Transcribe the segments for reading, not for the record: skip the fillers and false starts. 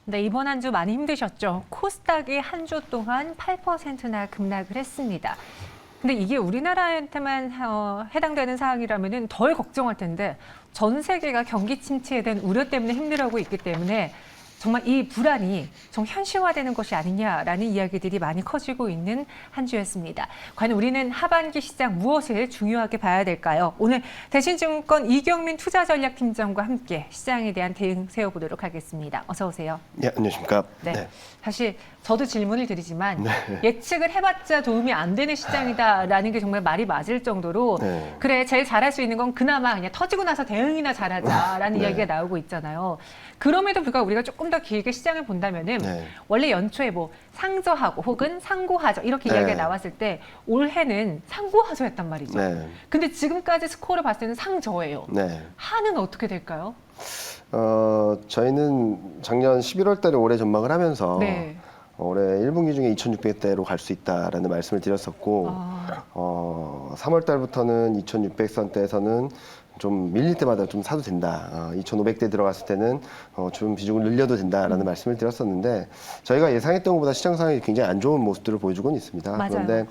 네, 이번 한 주 많이 힘드셨죠. 코스닥이 한 주 동안 8%나 급락을 했습니다. 근데 이게 우리나라한테만 해당되는 사항이라면 덜 걱정할 텐데 전 세계가 경기 침체에 대한 우려 때문에 힘들어하고 있기 때문에 정말 이 불안이 좀 현실화되는 것이 아니냐라는 이야기들이 많이 커지고 있는 한 주였습니다. 과연 우리는 하반기 시장 무엇을 중요하게 봐야 될까요? 오늘 대신증권 이경민 투자전략팀장과 함께 시장에 대한 대응 세워보도록 하겠습니다. 어서 오세요. 네, 안녕하십니까. 네. 사실 저도 질문을 드리지만 예측을 해봤자 도움이 안 되는 시장이다라는 게 정말 말이 맞을 정도로 그래 제일 잘할 수 있는 건 그나마 그냥 터지고 나서 대응이나 잘하자라는 이야기가 나오고 있잖아요. 그럼에도 불구하고 우리가 조금 더 길게 시장을 본다면은 원래 연초에 뭐 상저하고 혹은 상고하저 이렇게 이야기가 나왔을 때 올해는 상고하저였단 말이죠. 근데 지금까지 스코어를 봤을 때는 상저예요. 하는 어떻게 될까요? 저희는 작년 11월 달에 올해 전망을 하면서 올해 1분기 중에 2,600대로 갈 수 있다라는 말씀을 드렸었고 3월 달부터는 2,600선대에서는 좀 밀릴 때마다 좀 사도 된다. 2,500대 들어갔을 때는 좀 비중을 늘려도 된다라는 말씀을 드렸었는데 저희가 예상했던 것보다 시장 상황이 굉장히 안 좋은 모습들을 보여주고는 있습니다. 맞아요. 그런데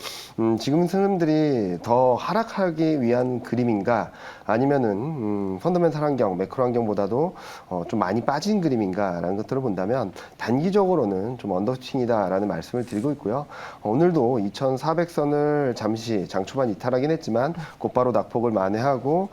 지금 흐름들이 더 하락하기 위한 그림인가 아니면은 펀더멘탈 환경, 매크로 환경보다도 좀 많이 빠진 그림인가라는 것들을 본다면 단기적으로는 좀 언더스윙이다라는 말씀을 드리고 있고요. 오늘도 2,400선을 잠시 장 초반 이탈하긴 했지만 곧바로 낙폭을 만회하고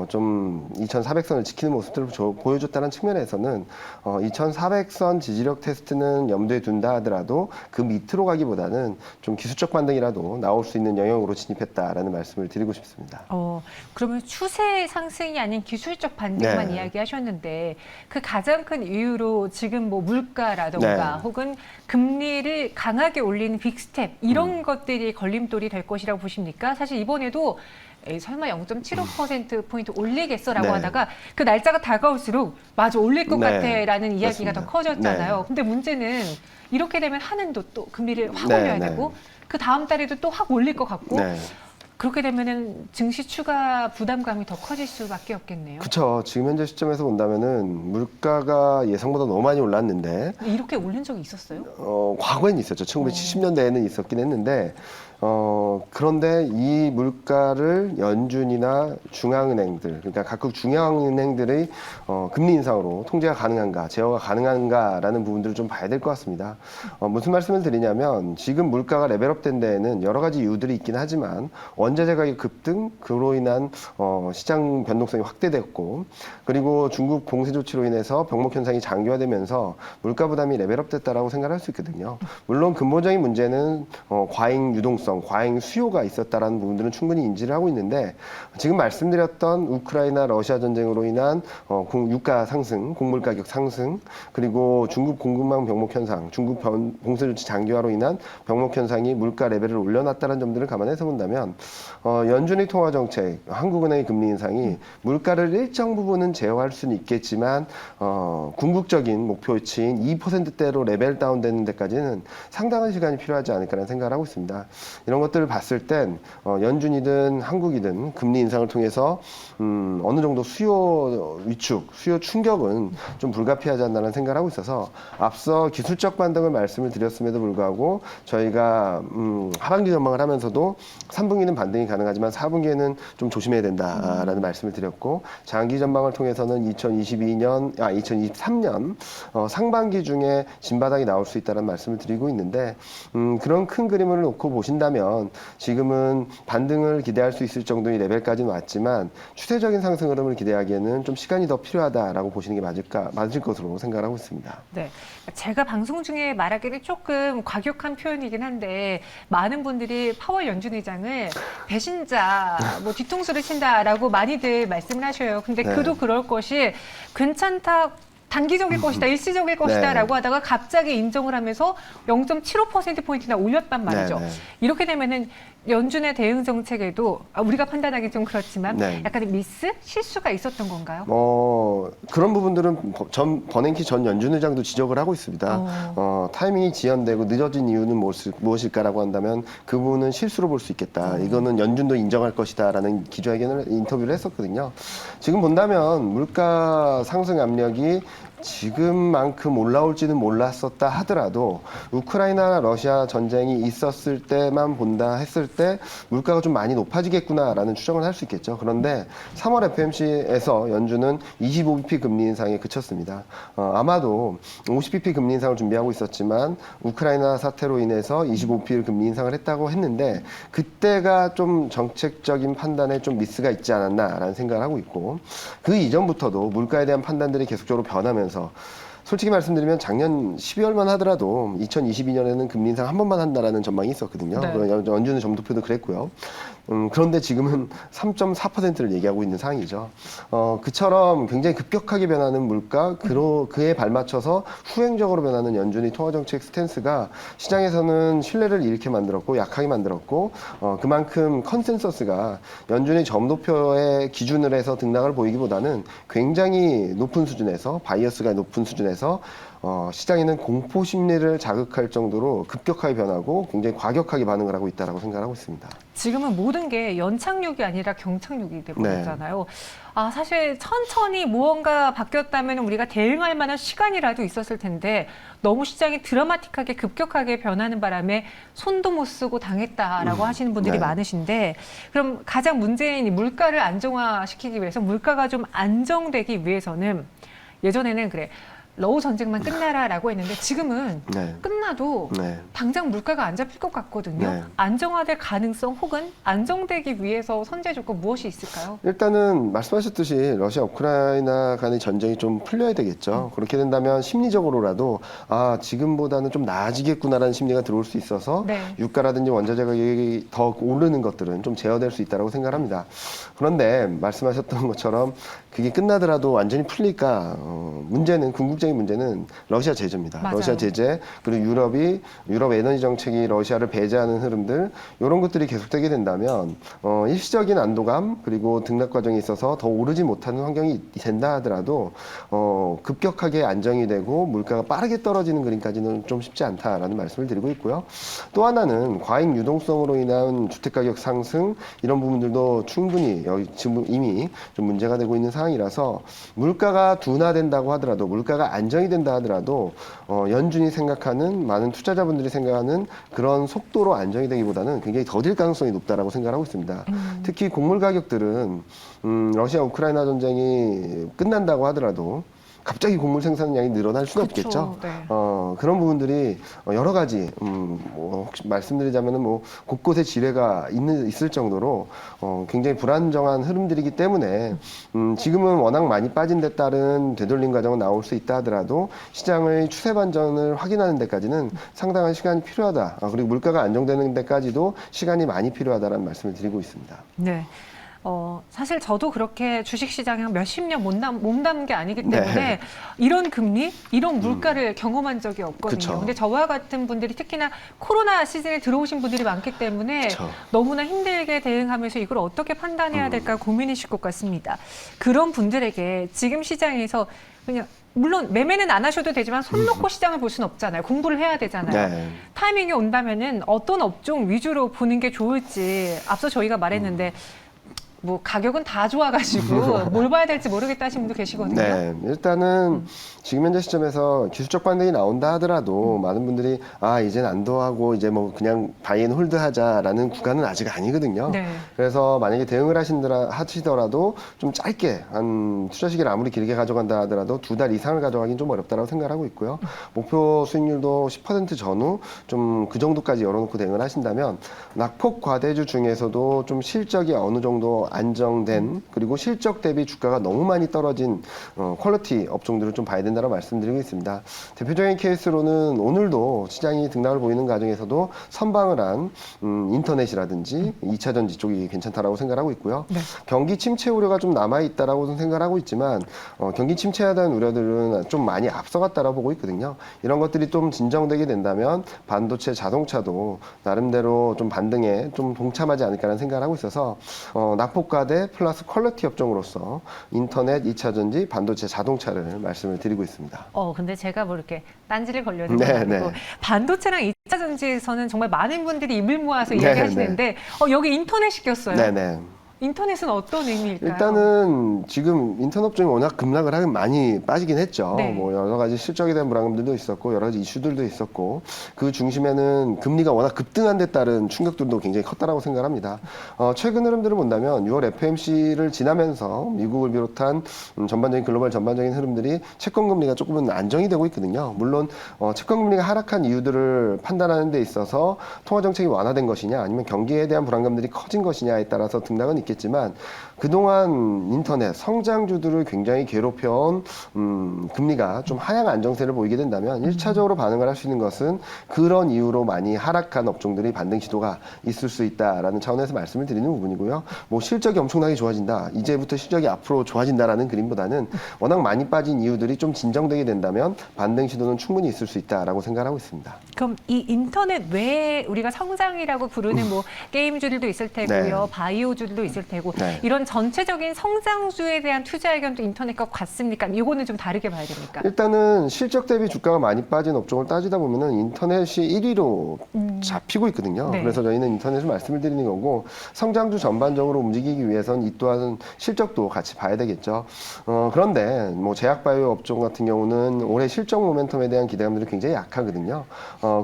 좀 2,400선을 지키는 모습들을 보여줬다는 측면에서는 2,400선 지지력 테스트는 염두에 둔다 하더라도 그 밑으로 가기보다는 좀 기술적 반등이라도 나올 수 있는 영역으로 진입했다라는 말씀을 드리고 싶습니다. 그러면 추세 상승이 아닌 기술적 반등만 이야기하셨는데 그 가장 큰 이유로 지금 뭐 물가라던가 혹은 금리를 강하게 올리는 빅스텝 이런 것들이 걸림돌이 될 것이라고 보십니까? 사실 이번에도 설마 0.75%포인트 올리겠어라고 하다가 그 날짜가 다가올수록 맞아 올릴 것 같아라는 이야기가 더 커졌잖아요. 근데 문제는 이렇게 되면 한은도 또 금리를 확 올려야 되고 그 다음 달에도 또 확 올릴 것 같고 그렇게 되면은 증시 추가 부담감이 더 커질 수밖에 없겠네요. 그렇죠. 지금 현재 시점에서 본다면은 물가가 예상보다 너무 많이 올랐는데 이렇게 오른 적이 있었어요? 과거엔 있었죠. 1970년대에는 있었긴 했는데 그런데 이 물가를 연준이나 중앙은행들, 그러니까 각국 중앙은행들의 금리 인상으로 통제가 가능한가, 제어가 가능한가라는 부분들을 좀 봐야 될 것 같습니다. 무슨 말씀을 드리냐면 지금 물가가 레벨업된 데에는 여러 가지 이유들이 있긴 하지만 원자재 가격 급등, 그로 인한 시장 변동성이 확대됐고 그리고 중국 봉쇄 조치로 인해서 병목 현상이 장기화되면서 물가 부담이 레벨업됐다라고 생각할 수 있거든요. 물론 근본적인 문제는 과잉 유동성, 과잉 수요가 있었다라는 부분들은 충분히 인지를 하고 있는데 지금 말씀드렸던 우크라이나 러시아 전쟁으로 인한 유가 상승, 곡물 가격 상승, 그리고 중국 공급망 병목 현상, 중국 봉쇄 조치 장기화로 인한 병목 현상이 물가 레벨을 올려놨다는 점들을 감안해서 본다면 연준의 통화 정책, 한국은행의 금리 인상이 물가를 일정 부분은 제어할 수는 있겠지만 궁극적인 목표치인 2%대로 레벨 다운되는 데까지는 상당한 시간이 필요하지 않을까라는 생각을 하고 있습니다. 이런 것들을 봤을 땐 연준이든 한국이든 금리 인상을 통해서 어느 정도 수요 위축, 수요 충격은 좀 불가피하지 않나라는 생각을 하고 있어서 앞서 기술적 반등을 말씀을 드렸음에도 불구하고 저희가 하반기 전망을 하면서도 3분기는 반등이 가능하지만 4분기에는 좀 조심해야 된다라는 말씀을 드렸고 장기 전망을 통해서는 2023년 상반기 중에 진바닥이 나올 수 있다는 말씀을 드리고 있는데 그런 큰 그림을 놓고 보신다면 지금은 반등을 기대할 수 있을 정도의 레벨까지는 왔지만 추세적인 상승 흐름을 기대하기에는 좀 시간이 더 필요하다라고 보시는 게 맞을 것으로 생각을 하고 있습니다. 네, 제가 방송 중에 말하기는 조금 과격한 표현이긴 한데 많은 분들이 파월 연준 의장을 배신자, 뭐 뒤통수를 친다라고 많이들 말씀을 하셔요. 근데 그도 그럴 것이 괜찮다. 단기적일 것이다, 일시적일 것이다라고 하다가 갑자기 인정을 하면서 0.75%포인트나 올렸단 말이죠. 이렇게 되면은 연준의 대응 정책에도 우리가 판단하기 좀 그렇지만 약간의 미스? 실수가 있었던 건가요? 그런 부분들은 버냉키 전 연준 의장도 지적을 하고 있습니다. 타이밍이 지연되고 늦어진 이유는 무엇일까라고 한다면 그 부분은 실수로 볼 수 있겠다. 이거는 연준도 인정할 것이다라는 기자회견을 인터뷰를 했었거든요. 지금 본다면 물가 상승 압력이 지금만큼 올라올지는 몰랐었다 하더라도 우크라이나 러시아 전쟁이 있었을 때만 본다 했을 때 물가가 좀 많이 높아지겠구나라는 추정을 할 수 있겠죠. 그런데 3월 FOMC에서 연준은 25bp 금리 인상에 그쳤습니다. 아마도 50bp 금리 인상을 준비하고 있었지만 우크라이나 사태로 인해서 25bp 금리 인상을 했다고 했는데 그때가 좀 정책적인 판단에 좀 미스가 있지 않았나라는 생각을 하고 있고 그 이전부터도 물가에 대한 판단들이 계속적으로 변하면서 솔직히 말씀드리면 작년 12월만 하더라도 2022년에는 금리 인상 한 번만 한다라는 전망이 있었거든요. 네. 연준의 점도표도 그랬고요. 그런데 지금은 3.4%를 얘기하고 있는 상황이죠. 그처럼 굉장히 급격하게 변하는 물가, 그에 발맞춰서 후행적으로 변하는 연준의 통화정책 스탠스가 시장에서는 신뢰를 잃게 만들었고 약하게 만들었고 그만큼 컨센서스가 연준의 점도표의 기준을 해서 등락을 보이기보다는 굉장히 높은 수준에서 바이어스가 높은 수준에서 시장에는 공포 심리를 자극할 정도로 급격하게 변하고 굉장히 과격하게 반응을 하고 있다고 생각하고 있습니다. 지금은 모든 게 연착륙이 아니라 경착륙이 되버렸잖아요. 사실 천천히 무언가 바뀌었다면 우리가 대응할 만한 시간이라도 있었을 텐데 너무 시장이 드라마틱하게 급격하게 변하는 바람에 손도 못 쓰고 당했다라고 하시는 분들이 많으신데 그럼 가장 문제인 이 물가를 안정화시키기 위해서 물가가 좀 안정되기 위해서는 예전에는 그래 러우 전쟁만 끝나라라고 했는데 지금은 끝나도 당장 물가가 안 잡힐 것 같거든요. 안정화될 가능성 혹은 안정되기 위해서 선제 조건 무엇이 있을까요? 일단은 말씀하셨듯이 러시아 우크라이나 간의 전쟁이 좀 풀려야 되겠죠. 그렇게 된다면 심리적으로라도 지금보다는 좀 나아지겠구나라는 심리가 들어올 수 있어서 유가라든지 원자재 가격이 더 오르는 것들은 좀 제어될 수 있다고 생각합니다. 그런데 말씀하셨던 것처럼 그게 끝나더라도 완전히 풀릴까? 문제는 궁극적인 문제는 러시아 제재입니다. 맞아요. 러시아 제재 그리고 유럽 에너지 정책이 러시아를 배제하는 흐름들 이런 것들이 계속되게 된다면 일시적인 안도감 그리고 등락 과정에 있어서 더 오르지 못하는 환경이 된다 하더라도 급격하게 안정이 되고 물가가 빠르게 떨어지는 그림까지는 좀 쉽지 않다라는 말씀을 드리고 있고요. 또 하나는 과잉 유동성으로 인한 주택가격 상승 이런 부분들도 충분히 지금 이미 좀 문제가 되고 있는 상황이라서 물가가 둔화된다고 하더라도 물가가 안정이 된다 하더라도 연준이 생각하는 많은 투자자분들이 생각하는 그런 속도로 안정이 되기보다는 굉장히 더딜 가능성이 높다라고 생각하고 있습니다. 특히 곡물 가격들은 러시아 우크라이나 전쟁이 끝난다고 하더라도 갑자기 곡물 생산량이 늘어날 수는 없겠죠. 그런 부분들이 여러 가지 혹시 말씀드리자면은 곳곳에 지뢰가 있을 정도로 굉장히 불안정한 흐름들이기 때문에 지금은 워낙 많이 빠진 데 따른 되돌림 과정은 나올 수 있다 하더라도 시장의 추세 반전을 확인하는 데까지는 상당한 시간이 필요하다. 그리고 물가가 안정되는 데까지도 시간이 많이 필요하다라는 말씀을 드리고 있습니다. 네. 사실 저도 그렇게 주식시장에 몇십 년 몸담은 게 아니기 때문에 이런 금리, 이런 물가를 경험한 적이 없거든요. 근데 저와 같은 분들이 특히나 코로나 시즌에 들어오신 분들이 많기 때문에 너무나 힘들게 대응하면서 이걸 어떻게 판단해야 될까 고민이실 것 같습니다. 그런 분들에게 지금 시장에서 그냥 물론 매매는 안 하셔도 되지만 손 놓고 시장을 볼 수는 없잖아요. 공부를 해야 되잖아요. 타이밍이 온다면은 어떤 업종 위주로 보는 게 좋을지 앞서 저희가 말했는데 가격은 다 좋아가지고 뭘 봐야 될지 모르겠다 하시는 분도 계시거든요. 일단은 지금 현재 시점에서 기술적 반등이 나온다 하더라도 많은 분들이 이제는 안도하고 이제 그냥 바이 앤 홀드 하자라는 구간은 아직 아니거든요. 그래서 만약에 대응을 하시더라도 좀 짧게 한 투자 시기를 아무리 길게 가져간다 하더라도 2달 이상을 가져가긴 좀 어렵다고 생각하고 있고요. 목표 수익률도 10% 전후 좀 그 정도까지 열어놓고 대응을 하신다면 낙폭 과대주 중에서도 좀 실적이 어느 정도 안정된 그리고 실적 대비 주가가 너무 많이 떨어진 퀄리티 업종들을 좀 봐야 된다고 말씀드리고 있습니다. 대표적인 케이스로는 오늘도 시장이 등락을 보이는 과정에서도 선방을 한 인터넷이라든지 2차 전지 쪽이 괜찮다라고 생각하고 있고요. 경기 침체 우려가 좀 남아있다라고 생각하고 있지만 경기 침체에 대한 우려들은 좀 많이 앞서갔다라고 보고 있거든요. 이런 것들이 좀 진정되게 된다면 반도체, 자동차도 나름대로 좀 반등에 좀 동참하지 않을까라는 생각을 하고 있어서 낙폭 과대 플러스 퀄리티 업종으로서 인터넷, 2차 전지, 반도체, 자동차를 말씀을 드리고 있습니다. 근데 제가 이렇게 딴지를 걸려야 되는 거 아니고 반도체랑 2차 전지에서는 정말 많은 분들이 입을 모아서 이야기하시는데 여기 인터넷 시켰어요. 인터넷은 어떤 의미일까요? 일단은 지금 인터넷 업종이 워낙 급락을 하긴 많이 빠지긴 했죠. 네. 뭐 여러 가지 실적에 대한 불안감들도 있었고 여러 가지 이슈들도 있었고 그 중심에는 금리가 워낙 급등한 데 따른 충격들도 굉장히 컸다라고 생각합니다. 최근 흐름들을 본다면 6월 FOMC를 지나면서 미국을 비롯한 전반적인 글로벌 전반적인 흐름들이 채권 금리가 조금은 안정이 되고 있거든요. 물론 채권 금리가 하락한 이유들을 판단하는 데 있어서 통화 정책이 완화된 것이냐 아니면 경기에 대한 불안감들이 커진 것이냐에 따라서 등락은 있겠지만 그동안 인터넷 성장주들을 굉장히 괴롭혀온 금리가 좀 하향 안정세를 보이게 된다면 1차적으로 반응을 할 수 있는 것은 그런 이유로 많이 하락한 업종들이 반등 시도가 있을 수 있다라는 차원에서 말씀을 드리는 부분이고요. 뭐 실적이 엄청나게 좋아진다. 이제부터 실적이 앞으로 좋아진다라는 그림보다는 워낙 많이 빠진 이유들이 좀 진정되게 된다면 반등 시도는 충분히 있을 수 있다라고 생각하고 있습니다. 그럼 이 인터넷 외에 우리가 성장이라고 부르는 뭐 게임주들도 있을 테고요. 네. 바이오주들도 있을 테고 네. 이런 전체적인 성장주에 대한 투자 의견도 인터넷과 같습니까? 이거는 좀 다르게 봐야 됩니까? 일단은 실적 대비 주가가 많이 빠진 업종을 따지다 보면은 인터넷이 1위로 잡히고 있거든요. 네. 그래서 저희는 인터넷을 말씀을 드리는 거고 성장주 전반적으로 움직이기 위해서는 이 또한 실적도 같이 봐야 되겠죠. 그런데 뭐 제약바이오 업종 같은 경우는 올해 실적 모멘텀에 대한 기대감들이 굉장히 약하거든요.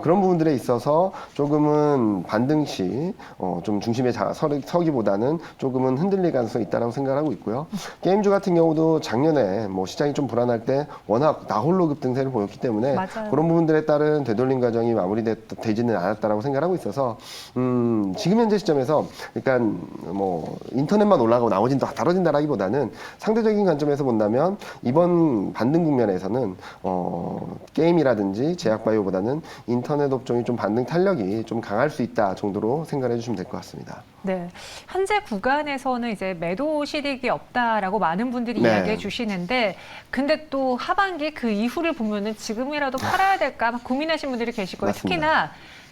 그런 부분들에 있어서 조금은 반등 시 좀 중심에 서기보다는 조금은 흔들릴 가능성이 있다고 생각하고 있고요. 게임주 같은 경우도 작년에 뭐 시장이 좀 불안할 때 워낙 나홀로 급등세를 보였기 때문에 맞아요. 그런 부분들에 따른 되돌림 과정이 마무리되지는 않았다라고 생각하고 있어서 지금 현재 시점에서 그러니까 뭐 인터넷만 올라가고 나머지는 다 떨어진다라기보다는 상대적인 관점에서 본다면 이번 반등 국면에서는 게임이라든지 제약바이오보다는 인터넷 업종이 좀 반등 탄력이 좀 강할 수 있다 정도로 생각해 주시면 될 것 같습니다. 네, 현재 구간에서는 이제 매도 실익이 없다라고 많은 분들이 네. 이야기해 주시는데, 근데 또 하반기 그 이후를 보면은 지금이라도 팔아야 될까 막 고민하시는 분들이 계실 거예요. 맞습니다. 특히나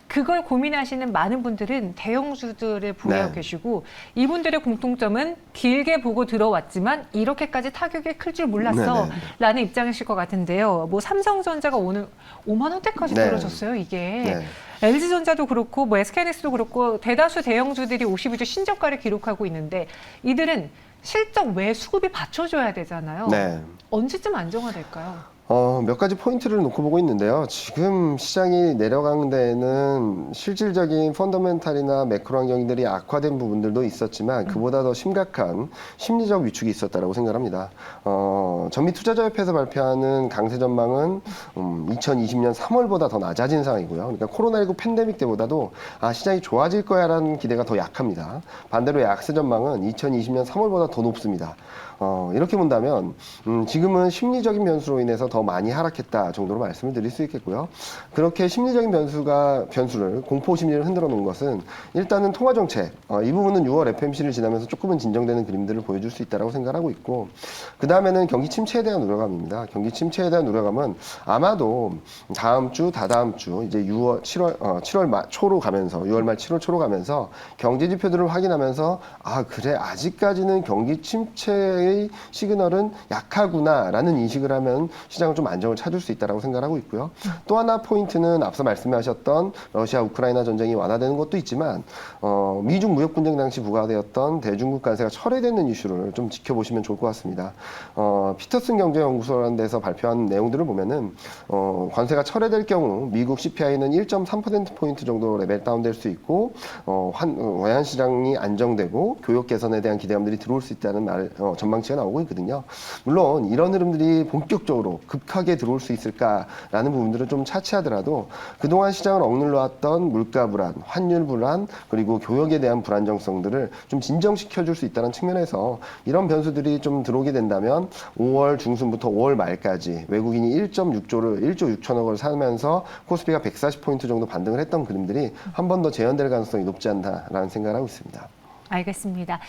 그걸 고민하시는 많은 분들은 대형주들을 보유하고 네. 계시고 이분들의 공통점은 길게 보고 들어왔지만 이렇게까지 타격이 클 줄 몰랐어 네, 네. 라는 입장이실 것 같은데요. 뭐 삼성전자가 오늘 5만 원대까지 네. 떨어졌어요, 이게. 네. LG전자도 그렇고 뭐 SK하이닉스도 그렇고 대다수 대형주들이 52주 신저가를 기록하고 있는데 이들은 실적 외 수급이 받쳐줘야 되잖아요. 네. 언제쯤 안정화될까요? 몇 가지 포인트를 놓고 보고 있는데요. 지금 시장이 내려간 데에는 실질적인 펀더멘탈이나 매크로 환경들이 악화된 부분들도 있었지만 그보다 더 심각한 심리적 위축이 있었다고 생각합니다. 전미투자자협회에서 발표하는 강세 전망은 2020년 3월보다 더 낮아진 상황이고요. 그러니까 코로나19 팬데믹 때보다도 시장이 좋아질 거야라는 기대가 더 약합니다. 반대로 약세 전망은 2020년 3월보다 더 높습니다. 이렇게 본다면 지금은 심리적인 변수로 인해서 더 많이 하락했다 정도로 말씀을 드릴 수 있겠고요. 그렇게 심리적인 변수를 공포 심리를 흔들어 놓은 것은 일단은 통화 정책 이 부분은 6월 FOMC를 지나면서 조금은 진정되는 그림들을 보여줄 수 있다고 생각하고 있고 그 다음에는 경기 침체에 대한 우려감입니다. 경기 침체에 대한 우려감은 아마도 다음 주, 다다음 주 이제 7월 말 초로 가면서 6월 말 7월 초로 가면서 경제 지표들을 확인하면서 그래 아직까지는 경기 침체의 시그널은 약하구나라는 인식을 하면 시장은 좀 안정을 찾을 수 있다고 생각하고 있고요. 또 하나 포인트는 앞서 말씀하셨던 러시아 우크라이나 전쟁이 완화되는 것도 있지만 미중 무역 분쟁 당시 부과되었던 대중국 관세가 철회되는 이슈를 좀 지켜보시면 좋을 것 같습니다. 피터슨 경제연구소라는 데서 발표한 내용들을 보면은 관세가 철회될 경우 미국 CPI는 1.3%포인트 정도 레벨 다운될 수 있고 외환 시장이 안정되고 교역 개선에 대한 기대감들이 들어올 수 있다는 전망치가 나오고 있거든요. 물론 이런 흐름들이 본격적으로 급하게 들어올 수 있을까라는 부분들은 좀 차치하더라도 그동안 시장을 억눌러 왔던 물가 불안, 환율 불안, 그리고 교역에 대한 불안정성들을 좀 진정시켜 줄 수 있다는 측면에서 이런 변수들이 좀 들어오게 된다면 5월 중순부터 5월 말까지 외국인이 1.6조 6천억을 사면서 코스피가 140포인트 정도 반등을 했던 그림들이 한 번 더 재현될 가능성이 높지 않나라는 생각을 하고 있습니다. 알겠습니다.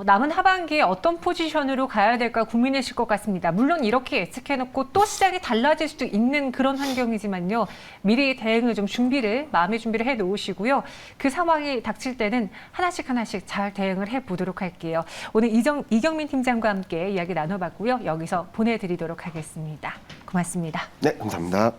남은 하반기에 어떤 포지션으로 가야 될까 고민하실 것 같습니다. 물론 이렇게 예측해놓고 또 시장이 달라질 수도 있는 그런 환경이지만요. 미리 대응을 좀 마음의 준비를 해놓으시고요. 그 상황이 닥칠 때는 하나씩 잘 대응을 해보도록 할게요. 오늘 이경민 팀장과 함께 이야기 나눠봤고요. 여기서 보내드리도록 하겠습니다. 고맙습니다. 네, 감사합니다.